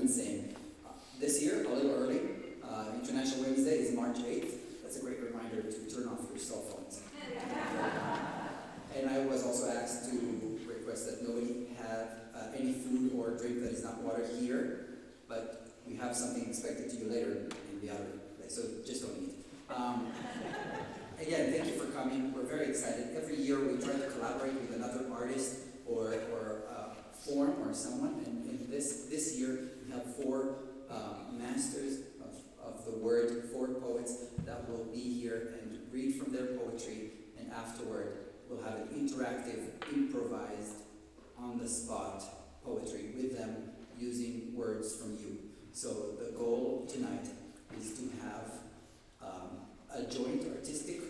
WomenSing. This year, a little early, International Women's Day is March 8th. That's a great reminder to turn off your cell phones. And I was also asked to request that nobody have any food or drink that is not water here, but we have something expected to you later in the other place, so just don't eat. Again, thank you for coming. We're very excited. Every year we try to collaborate with another artist or form or someone, and this year we have four masters of the word, four poets that will be here and read from their poetry, and afterward interactive, improvised, on-the-spot poetry with them using words from you. So the goal tonight is to have a joint artistic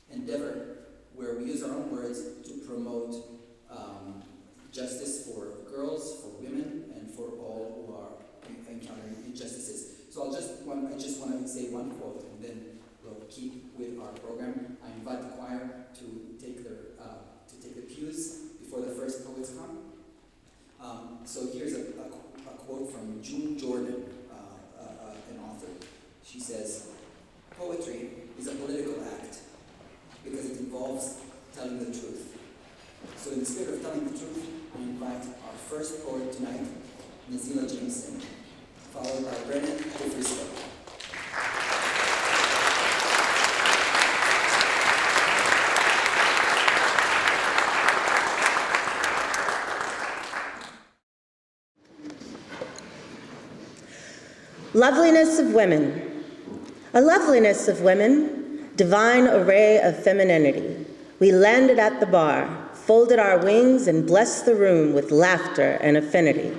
endeavor where we use our own words to promote justice for girls, for women, and for all who are encountering injustices. So I just want to say one quote, and then we'll keep with our program. I invite the choir to take the pews before the first poets come. So here's a quote from June Jordan, an author. She says, "Poetry is a political act because it involves telling the truth." So in the spirit of telling the truth, I invite our first poet tonight, Nazelah Jamison, followed by Brennan DeFrisco. Loveliness of women. A loveliness of women, divine array of femininity. We landed at the bar, folded our wings, and blessed the room with laughter and affinity.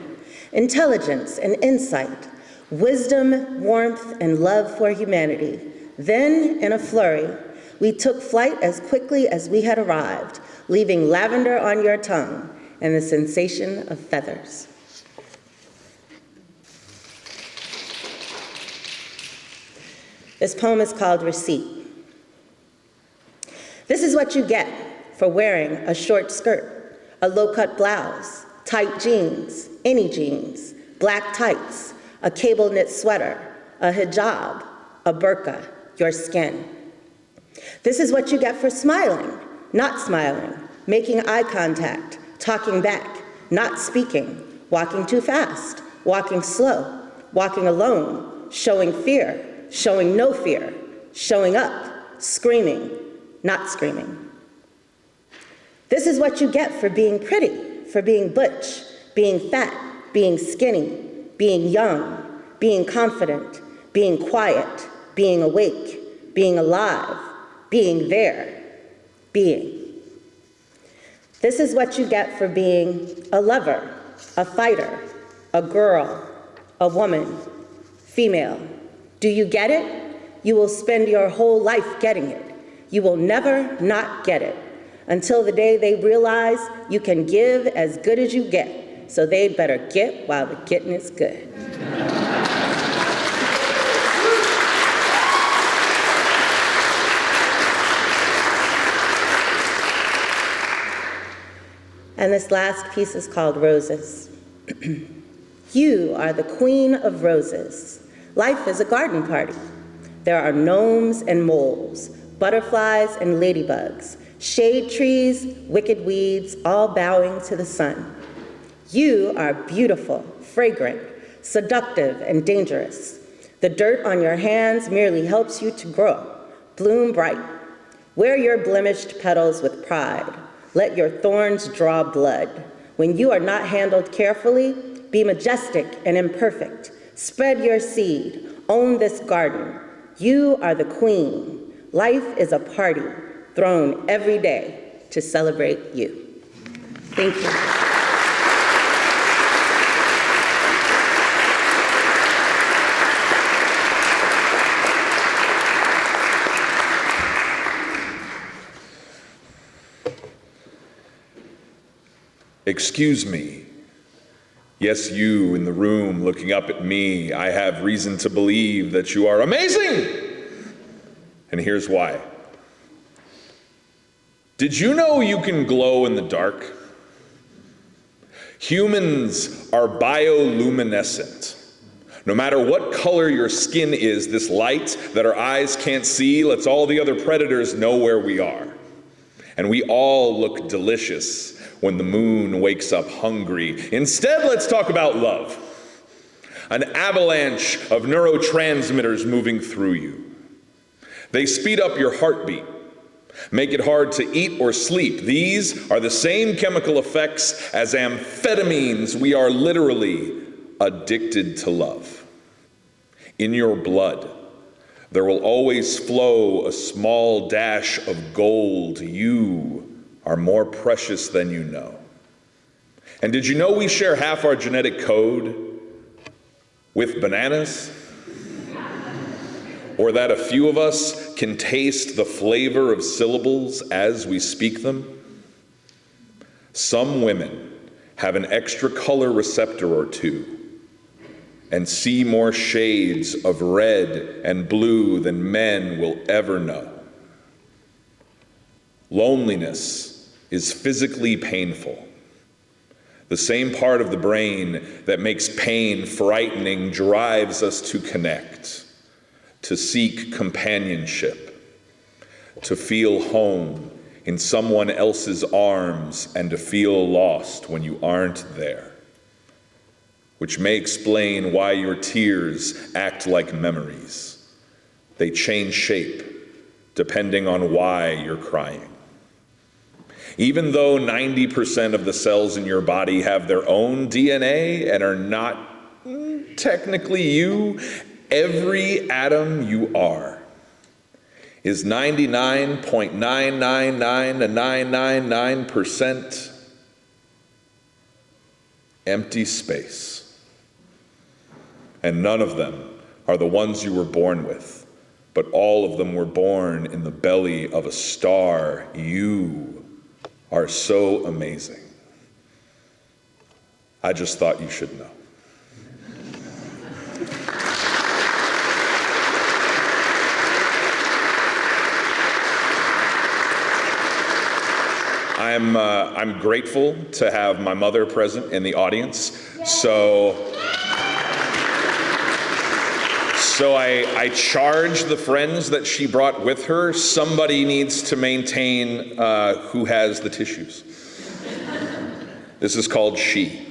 Intelligence and insight, wisdom, warmth, and love for humanity. Then, in a flurry, we took flight as quickly as we had arrived, leaving lavender on your tongue and the sensation of feathers. This poem is called Receipt. This is what you get for wearing a short skirt, a low-cut blouse, tight jeans, any jeans, black tights, a cable knit sweater, a hijab, a burqa, your skin. This is what you get for smiling, not smiling, making eye contact, talking back, not speaking, walking too fast, walking slow, walking alone, showing fear, showing no fear, showing up, screaming, not screaming. This is what you get for being pretty, for being butch, being fat, being skinny, being young, being confident, being quiet, being awake, being alive, being there, being. This is what you get for being a lover, a fighter, a girl, a woman, female. Do you get it? You will spend your whole life getting it. You will never not get it until the day they realize you can give as good as you get. So they'd better get while the getting is good. And this last piece is called Roses. You are the queen of roses. Life is a garden party. There are gnomes and moles, butterflies and ladybugs, shade trees, wicked weeds, all bowing to the sun. You are beautiful, fragrant, seductive, and dangerous. The dirt on your hands merely helps you to grow. Bloom bright. Wear your blemished petals with pride. Let your thorns draw blood. When you are not handled carefully, be majestic and imperfect. Spread your seed. Own this garden. You are the queen. Life is a party thrown every day to celebrate you. Thank you. Excuse me. Yes, you in the room looking up at me, I have reason to believe that you are amazing. And here's why. Did you know you can glow in the dark? Humans are bioluminescent. No matter what color your skin is, this light that our eyes can't see lets all the other predators know where we are. And we all look delicious when the moon wakes up hungry. Instead, let's talk about love. An avalanche of neurotransmitters moving through you. They speed up your heartbeat, make it hard to eat or sleep. These are the same chemical effects as amphetamines. We are literally addicted to love. In your blood, there will always flow a small dash of gold. You are more precious than you know. And did you know we share half our genetic code with bananas? Or that a few of us can taste the flavor of syllables as we speak them? Some women have an extra color receptor or two and see more shades of red and blue than men will ever know. Loneliness is physically painful. The same part of the brain that makes pain frightening drives us to connect, to seek companionship, to feel home in someone else's arms, and to feel lost when you aren't there. Which may explain why your tears act like memories. They change shape depending on why you're crying. Even though 90% of the cells in your body have their own DNA and are not technically you, every atom you are is 99.999% empty space. And none of them are the ones you were born with, but all of them were born in the belly of a star. You are so amazing. I just thought you should know. I'm grateful to have my mother present in the audience. So I charge the friends that she brought with her. Somebody needs to maintain who has the tissues. This is called She.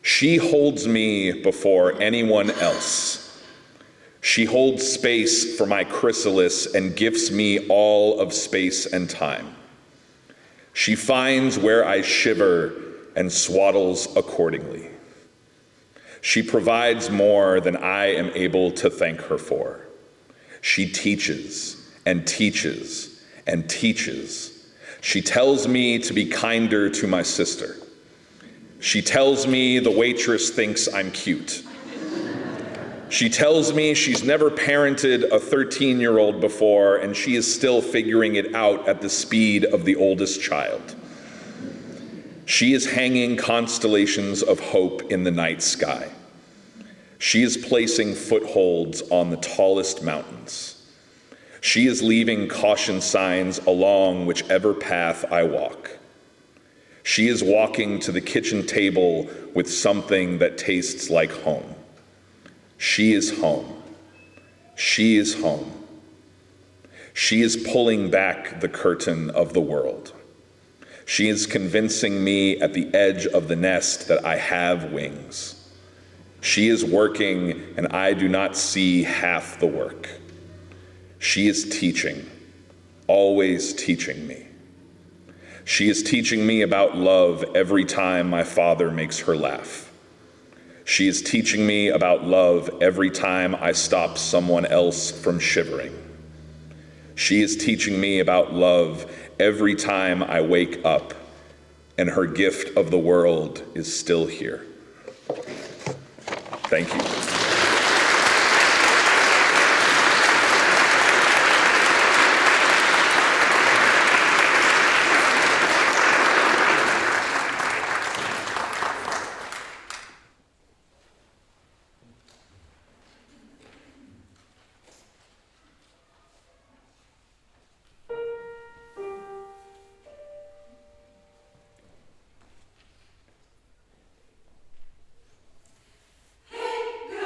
She holds me before anyone else. She holds space for my chrysalis and gifts me all of space and time. She finds where I shiver and swaddles accordingly. She provides more than I am able to thank her for. She teaches and teaches and teaches. She tells me to be kinder to my sister. She tells me the waitress thinks I'm cute. She tells me she's never parented a 13-year-old before, and she is still figuring it out at the speed of the oldest child. She is hanging constellations of hope in the night sky. She is placing footholds on the tallest mountains. She is leaving caution signs along whichever path I walk. She is walking to the kitchen table with something that tastes like home. She is home. She is home. She is pulling back the curtain of the world. She is convincing me at the edge of the nest that I have wings. She is working, and I do not see half the work. She is teaching, always teaching me. She is teaching me about love every time my father makes her laugh. She is teaching me about love every time I stop someone else from shivering. She is teaching me about love every time I wake up, and her gift of the world is still here. Thank you. Hey, girl.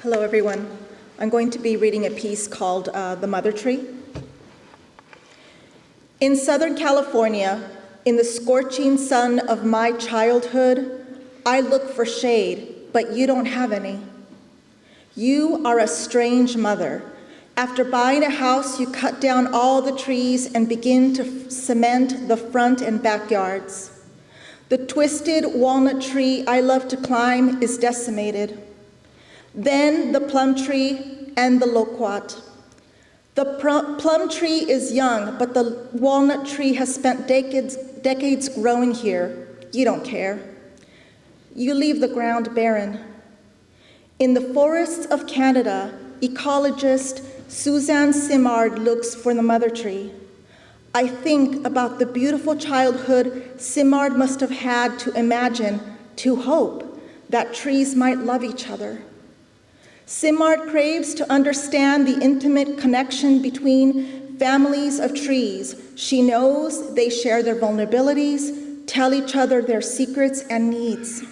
Hello, everyone. I'm going to be reading a piece called The Mother Tree. In Southern California, in the scorching sun of my childhood, I look for shade, but you don't have any. You are a strange mother. After buying a house, you cut down all the trees and begin to cement the front and backyards. The twisted walnut tree I love to climb is decimated. Then the plum tree and the loquat. The plum tree is young, but the walnut tree has spent decades growing here. You don't care. You leave the ground barren. In the forests of Canada, ecologist Suzanne Simard looks for the mother tree. I think about the beautiful childhood Simard must have had to imagine, to hope, that trees might love each other. Simard craves to understand the intimate connection between families of trees. She knows they share their vulnerabilities, tell each other their secrets and needs.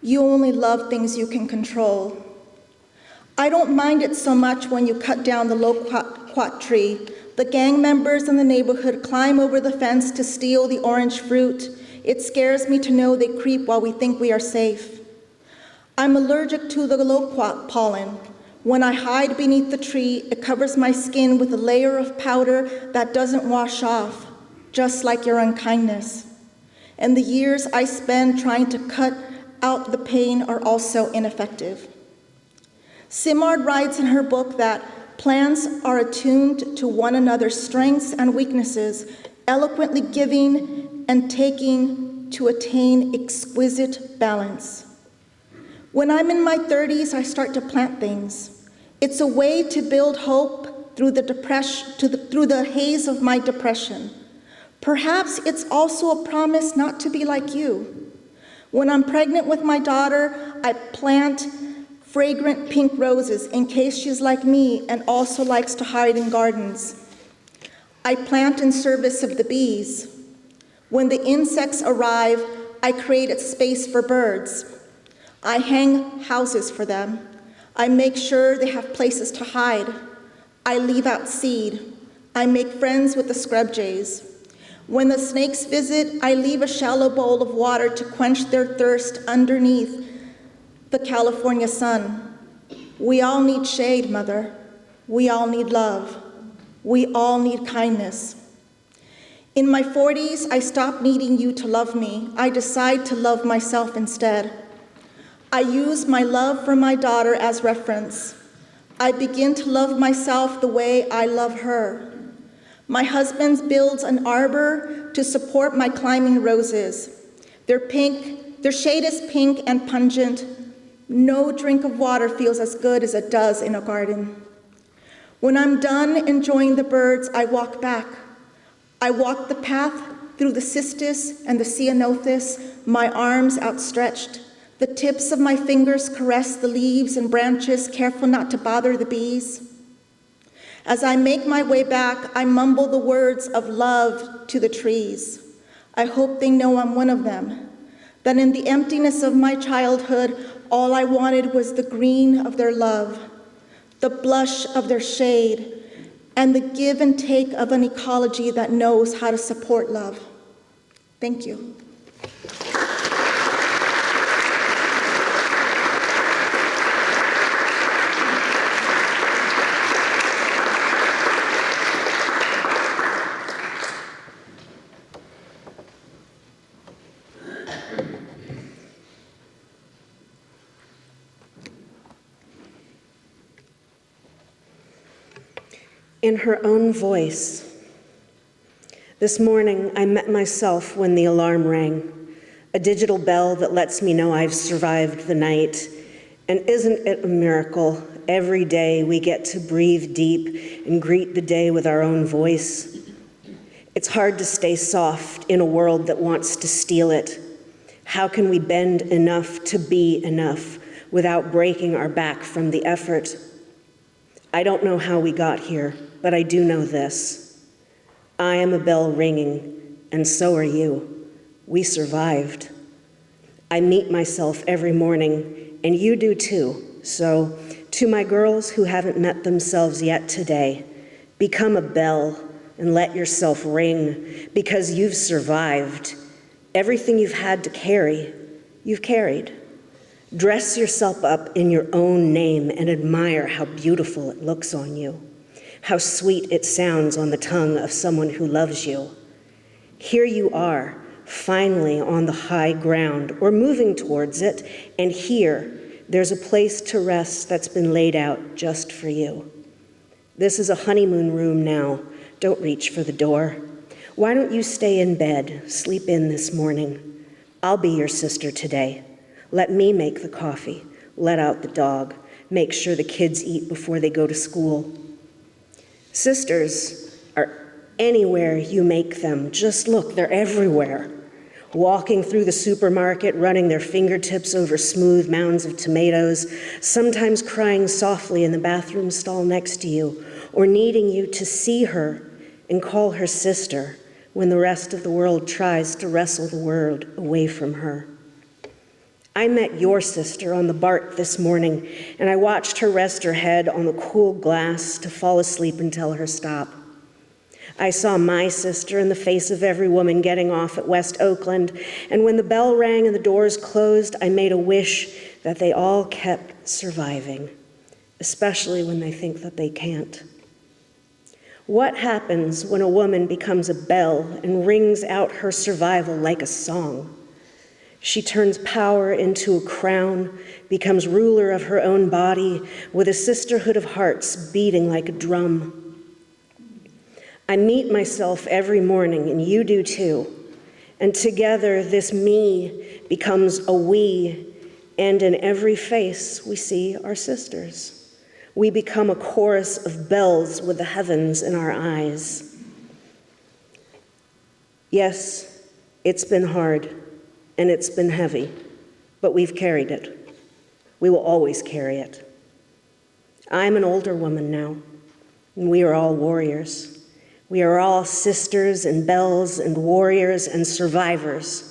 You only love things you can control. I don't mind it so much when you cut down the loquat tree. The gang members in the neighborhood climb over the fence to steal the orange fruit. It scares me to know they creep while we think we are safe. I'm allergic to the loquat pollen. When I hide beneath the tree, it covers my skin with a layer of powder that doesn't wash off, just like your unkindness. And the years I spend trying to cut out the pain are also ineffective. Simard writes in her book that plants are attuned to one another's strengths and weaknesses, eloquently giving and taking to attain exquisite balance. When I'm in my 30s, I start to plant things. It's a way to build hope through the haze of my depression. Perhaps it's also a promise not to be like you. When I'm pregnant with my daughter, I plant fragrant pink roses in case she's like me and also likes to hide in gardens. I plant in service of the bees. When the insects arrive, I create a space for birds. I hang houses for them. I make sure they have places to hide. I leave out seed. I make friends with the scrub jays. When the snakes visit, I leave a shallow bowl of water to quench their thirst underneath the California sun. We all need shade, Mother. We all need love. We all need kindness. In my 40s, I stop needing you to love me. I decide to love myself instead. I use my love for my daughter as reference. I begin to love myself the way I love her. My husband builds an arbor to support my climbing roses. Their shade is pink and pungent. No drink of water feels as good as it does in a garden. When I'm done enjoying the birds, I walk back. I walk the path through the cistus and the ceanothus, my arms outstretched. The tips of my fingers caress the leaves and branches, careful not to bother the bees. As I make my way back, I mumble the words of love to the trees. I hope they know I'm one of them, that in the emptiness of my childhood, all I wanted was the green of their love, the blush of their shade, and the give and take of an ecology that knows how to support love. Thank you. In her own voice. This morning, I met myself when the alarm rang, a digital bell that lets me know I've survived the night. And isn't it a miracle? Every day we get to breathe deep and greet the day with our own voice. It's hard to stay soft in a world that wants to steal it. How can we bend enough to be enough without breaking our back from the effort? I don't know how we got here, but I do know this. I am a bell ringing, and so are you. We survived. I meet myself every morning, and you do too. So, to my girls who haven't met themselves yet today, become a bell and let yourself ring, because you've survived. Everything you've had to carry, you've carried. Dress yourself up in your own name and admire how beautiful it looks on you, how sweet it sounds on the tongue of someone who loves you. Here you are, finally on the high ground, or moving towards it, and here, there's a place to rest that's been laid out just for you. This is a honeymoon room now. Don't reach for the door. Why don't you stay in bed, sleep in this morning? I'll be your sister today. Let me make the coffee, let out the dog, make sure the kids eat before they go to school. Sisters are anywhere you make them. Just look, they're everywhere. Walking through the supermarket, running their fingertips over smooth mounds of tomatoes, sometimes crying softly in the bathroom stall next to you, or needing you to see her and call her sister when the rest of the world tries to wrestle the word away from her. I met your sister on the BART this morning, and I watched her rest her head on the cool glass to fall asleep and tell her stop. I saw my sister in the face of every woman getting off at West Oakland, and when the bell rang and the doors closed, I made a wish that they all kept surviving, especially when they think that they can't. What happens when a woman becomes a bell and rings out her survival like a song? She turns power into a crown, becomes ruler of her own body, with a sisterhood of hearts beating like a drum. I meet myself every morning, and you do too. And together, this me becomes a we, and in every face, we see our sisters. We become a chorus of bells with the heavens in our eyes. Yes, it's been hard, and it's been heavy, but we've carried it. We will always carry it. I'm an older woman now, and we are all warriors. We are all sisters and bells and warriors and survivors.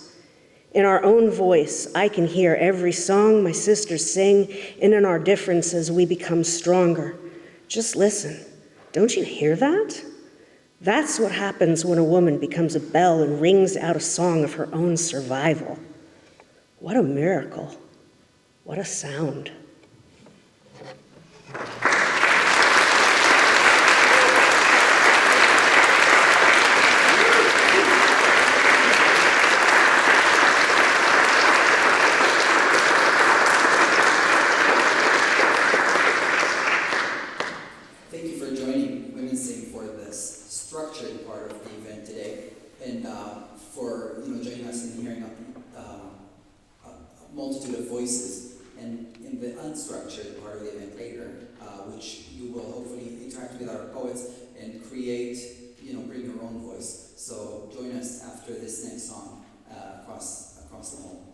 In our own voice, I can hear every song my sisters sing, and in our differences, we become stronger. Just listen. Don't you hear that? That's what happens when a woman becomes a bell and rings out a song of her own survival. What a miracle. What a sound. Thank you for joining WomenSing for this structured part of the event today, and for joining us in hearing a multitude of voices, and in the unstructured part of the event later, which you will hopefully interact with our poets and create, bring your own voice. So join us after this next song across the hall.